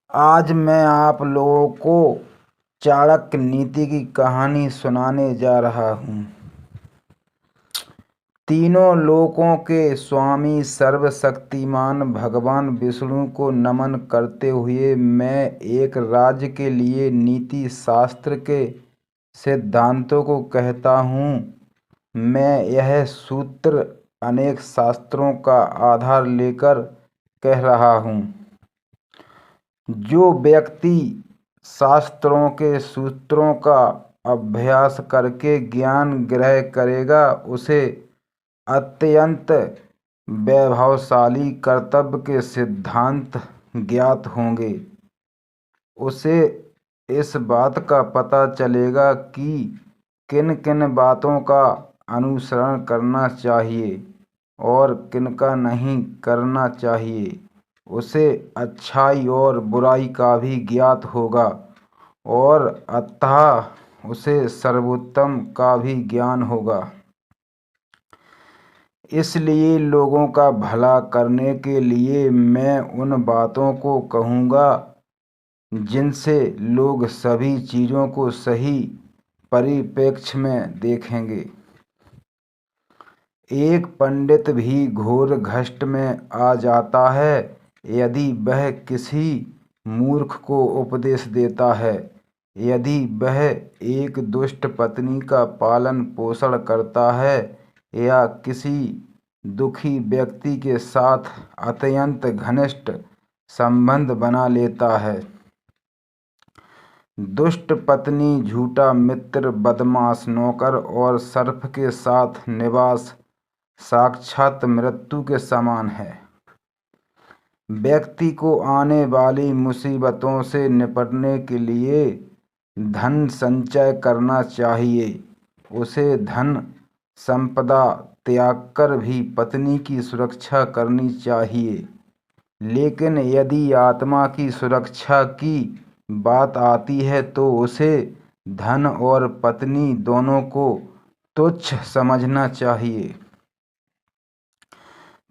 आज मैं आप लोगों को चाणक्य नीति की कहानी सुनाने जा रहा हूँ। तीनों लोकों के स्वामी सर्वशक्तिमान भगवान विष्णु को नमन करते हुए मैं एक राज्य के लिए नीति शास्त्र के सिद्धांतों को कहता हूँ। मैं यह सूत्र अनेक शास्त्रों का आधार लेकर कह रहा हूँ। जो व्यक्ति शास्त्रों के सूत्रों का अभ्यास करके ज्ञान ग्रहण करेगा, उसे अत्यंत वैभवशाली कर्तव्य के सिद्धांत ज्ञात होंगे। उसे इस बात का पता चलेगा कि किन किन बातों का अनुसरण करना चाहिए और किनका नहीं करना चाहिए। उसे अच्छाई और बुराई का भी ज्ञात होगा और अतः उसे सर्वोत्तम का भी ज्ञान होगा। इसलिए लोगों का भला करने के लिए मैं उन बातों को कहूँगा जिनसे लोग सभी चीज़ों को सही परिप्रेक्ष्य में देखेंगे। एक पंडित भी घोर घष्ट में आ जाता है यदि वह किसी मूर्ख को उपदेश देता है। यदि वह एक दुष्ट पत्नी का पालन पोषण करता है या किसी दुखी व्यक्ति के साथ अत्यंत घनिष्ठ संबंध बना लेता है। दुष्ट पत्नी, झूठा मित्र, बदमाश नौकर और सर्प के साथ निवास साक्षात मृत्यु के समान है। व्यक्ति को आने वाली मुसीबतों से निपटने के लिए धन संचय करना चाहिए। उसे धन संपदा त्याग कर भी पत्नी की सुरक्षा करनी चाहिए। लेकिन यदि आत्मा की सुरक्षा की बात आती है तो उसे धन और पत्नी दोनों को तुच्छ समझना चाहिए।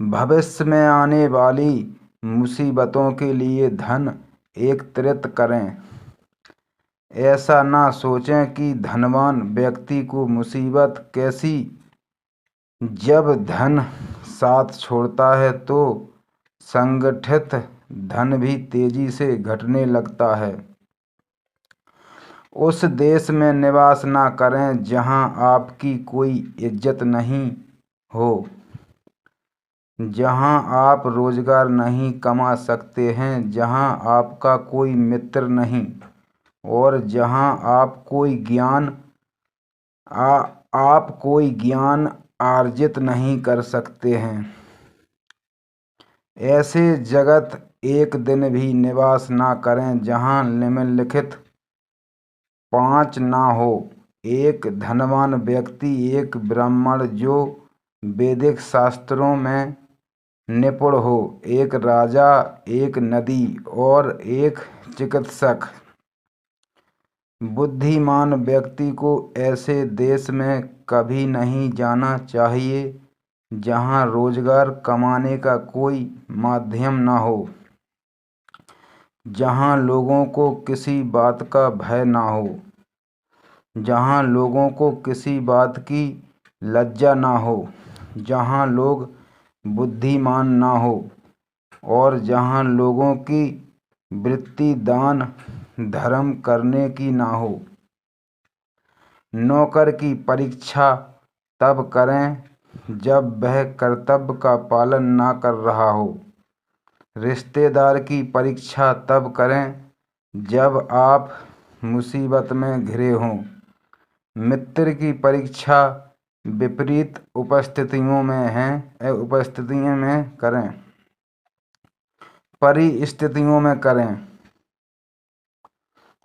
भविष्य में आने वाली मुसीबतों के लिए धन एकत्रित करें। ऐसा ना सोचें कि धनवान व्यक्ति को मुसीबत कैसी। जब धन साथ छोड़ता है तो संगठित धन भी तेजी से घटने लगता है। उस देश में निवास ना करें जहां आपकी कोई इज्जत नहीं हो, जहां आप रोजगार नहीं कमा सकते हैं, जहां आपका कोई मित्र नहीं और जहां आप कोई ज्ञान अर्जित नहीं कर सकते हैं। ऐसे जगत एक दिन भी निवास ना करें जहां निम्नलिखित 5 ना हो। एक धनवान व्यक्ति, एक ब्राह्मण जो वैदिक शास्त्रों में निपुण हो, एक राजा, एक नदी और एक चिकित्सक। बुद्धिमान व्यक्ति को ऐसे देश में कभी नहीं जाना चाहिए जहां रोजगार कमाने का कोई माध्यम न हो, जहां लोगों को किसी बात का भय न हो, जहां लोगों को किसी बात की लज्जा न हो, जहां लोग बुद्धिमान न हो और जहां लोगों की वृत्ति दान धर्म करने की न हो। नौकर की परीक्षा तब करें जब वह कर्तव्य का पालन ना कर रहा हो। रिश्तेदार की परीक्षा तब करें जब आप मुसीबत में घिरे हों। मित्र की परीक्षा विपरीत उपस्थितियों में करें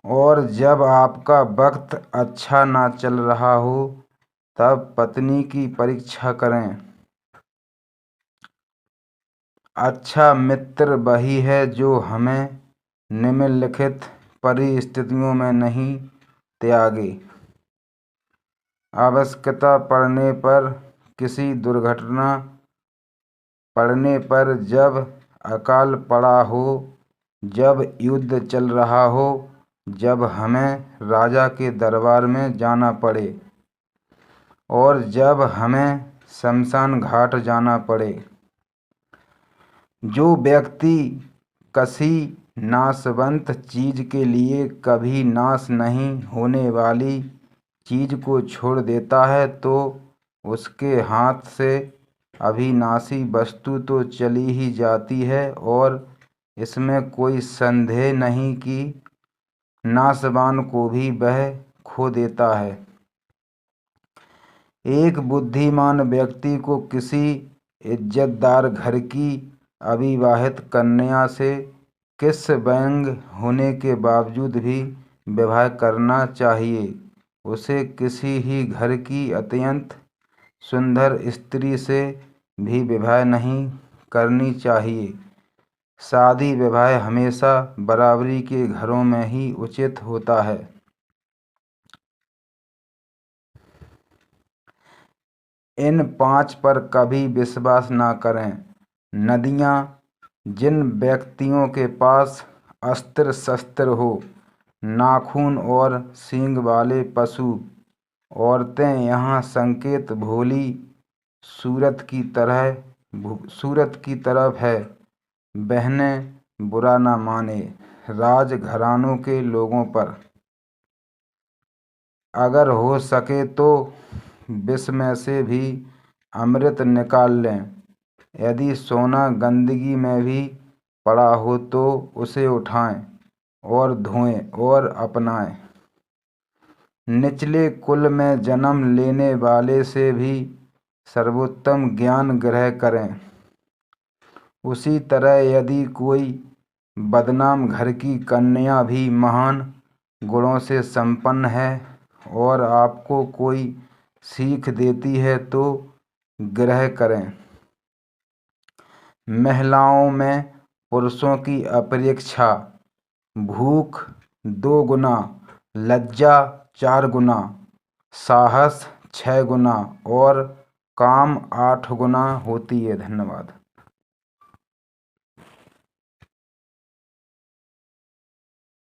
और जब आपका वक्त अच्छा ना चल रहा हो तब पत्नी की परीक्षा करें। अच्छा मित्र वही है जो हमें निम्नलिखित परिस्थितियों में नहीं त्यागे। आवश्यकता पड़ने पर, किसी दुर्घटना पड़ने पर, जब अकाल पड़ा हो जब युद्ध चल रहा हो, जब हमें राजा के दरबार में जाना पड़े और जब हमें शमशान घाट जाना पड़े। जो व्यक्ति किसी नाशवंत चीज के लिए कभी नाश नहीं होने वाली चीज को छोड़ देता है, तो उसके हाथ से अविनाशी वस्तु तो चली ही जाती है और इसमें कोई संदेह नहीं कि नाशवान को भी वह खो देता है। एक बुद्धिमान व्यक्ति को किसी इज्जतदार घर की अविवाहित कन्या से किस व्यंग होने के बावजूद भी विवाह करना चाहिए। उसे किसी ही घर की अत्यंत सुंदर स्त्री से भी विवाह नहीं करनी चाहिए। शादी विवाह हमेशा बराबरी के घरों में ही उचित होता है। इन 5 पर कभी विश्वास न करें। नदियाँ, जिन व्यक्तियों के पास अस्त्र शस्त्र हो, नाखून और सींग वाले पशु, औरतें यहाँ संकेत भोली सूरत की तरफ है। बहनें बुरा न माने। राजघरानों के लोगों पर अगर हो सके तो विष में से भी अमृत निकाल लें। यदि सोना गंदगी में भी पड़ा हो तो उसे उठाएं और धोएं और अपनाएं। निचले कुल में जन्म लेने वाले से भी सर्वोत्तम ज्ञान ग्रहण करें। उसी तरह यदि कोई बदनाम घर की कन्या भी महान गुणों से संपन्न है और आपको कोई सीख देती है तो ग्रहण करें। महिलाओं में पुरुषों की अपेक्षा भूख 2 गुना, लज्जा 4 गुना, साहस 6 गुना और काम 8 गुना होती है। धन्यवाद।